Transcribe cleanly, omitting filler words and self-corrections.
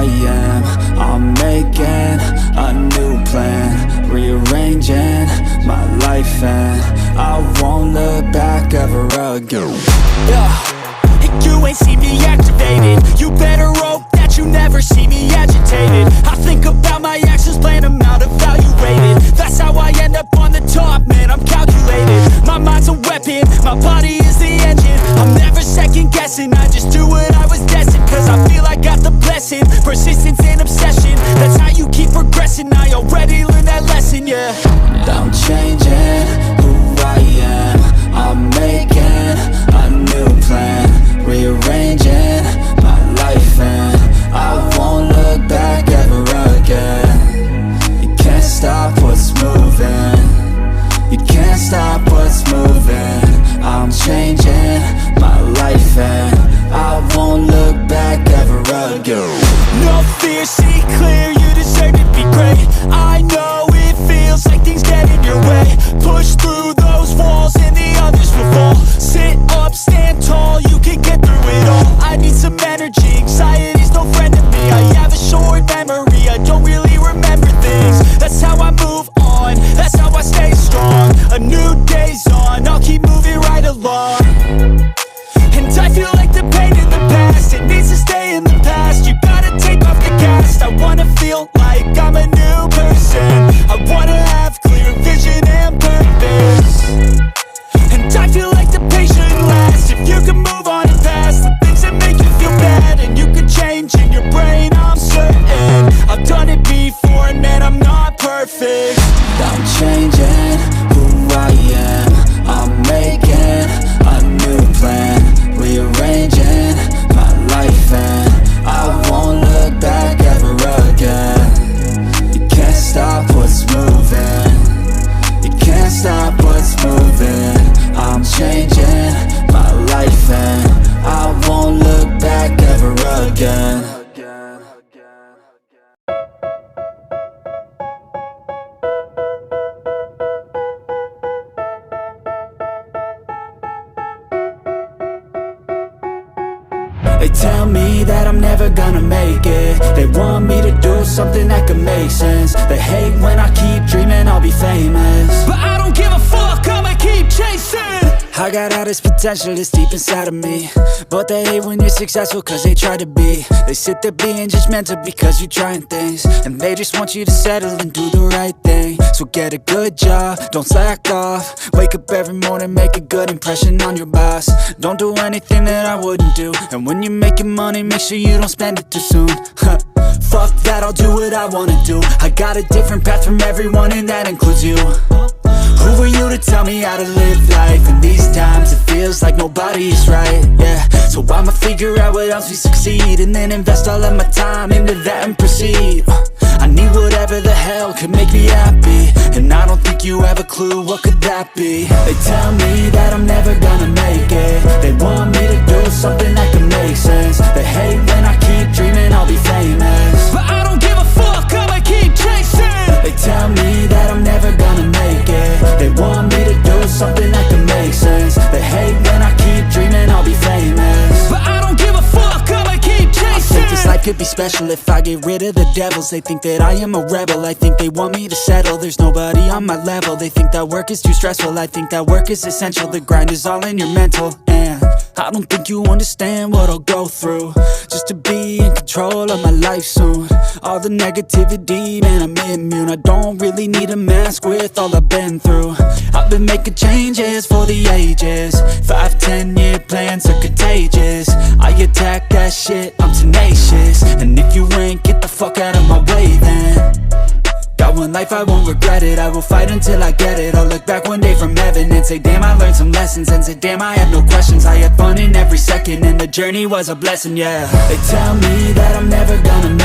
am. I'm making a new plan, rearranging my life, and I won't look back ever again. And you ain't see me activated. You better hope that you never see me agitated. I think about my actions, plan them out, evaluated. That's how I end up on the top, man, I'm calculated. My mind's a weapon, my body is the engine. I'm never second guessing, I just do what I was destined. Cause I feel I got the blessing, persistence and obsession. That's how you keep progressing, I already learned that lesson, yeah. I'm changing who I am. I'm making a new plan, rearranging my life, and I won't look back ever again. You can't stop what's moving, you can't stop what's moving. I'm changing my life, and I won't look back ever again. No fear, see clear, you deserve to be great. I know it feels like things get in your way. Push through those walls and the others will fall. Sit up, stand tall, you can get through it all. I need some energy, anxiety's no friend to me. I have a short memory, I don't really remember things. That's how I move on, that's how I stay strong. A new day's on, I'll keep moving right along. And I feel like the pain in the past, it needs to stay in the past. You gotta take off the cast. I wanna feel like I'm a new person. I wanna have clear vision and purpose. And I feel like the pain shouldn't last. If you can move on and past the things that make you feel bad, and you can change in your brain, I'm certain. I've done it before and man, I'm not perfect. I'm changing who I am. I'm making a new plan, rearranging my life, and I won't look back ever again. You can't stop what's moving, you can't stop what's moving. I'm changing my life, and I won't look back ever again. They tell me that I'm never gonna make it. They want me to do something that could make sense. They hate when I keep dreaming I'll be famous, but I don't give a fuck, I'ma keep chasing. I got all this potential that's deep inside of me, but they hate when you're successful cause they try to be. They sit there being judgmental because you're trying things, and they just want you to settle and do the right thing. So get a good job, don't slack off. Wake up every morning, make a good impression on your boss. Don't do anything that I wouldn't do, and when you're making money, make sure you don't spend it too soon. Fuck that, I'll do what I wanna do. I got a different path from everyone, and that includes you. Who are you to tell me how to live life? In these times it feels like nobody's right, yeah. So I'ma figure out what else we succeed, and then invest all of my time into that and proceed. I need whatever the hell could make me happy, and I don't think you have a clue what could that be. They tell me that I'm never gonna make it. They want me to do something that can make sense. They hate when I keep dreaming I'll be famous, but I don't give a fuck, I'ma keep chasing. They tell me that I'm never gonna make it. They want me to do something that can make sense. They hate when I keep dreaming I'll be famous, but I don't give a fuck, I'ma keep chasing. I think this life could be special if I get rid of the devils. They think that I am a rebel, I think they want me to settle. There's nobody on my level, they think that work is too stressful. I think that work is essential, the grind is all in your mental. And I don't think you understand what I'll go through just to be in control of my life soon. All the negativity, man, I'm immune. I don't really need a mask with all I've been through. I've been making changes for the ages. 5-10 year plans are contagious. I attack that shit, I'm tenacious. And if you ain't, get the fuck out of my way then. Got one life, I won't regret it. I will fight until I get it. I'll look back one day from heaven and say, damn, I learned some lessons. And say, damn, I had no questions. I had fun in every second, and the journey was a blessing, yeah. They tell me that I'm never gonna make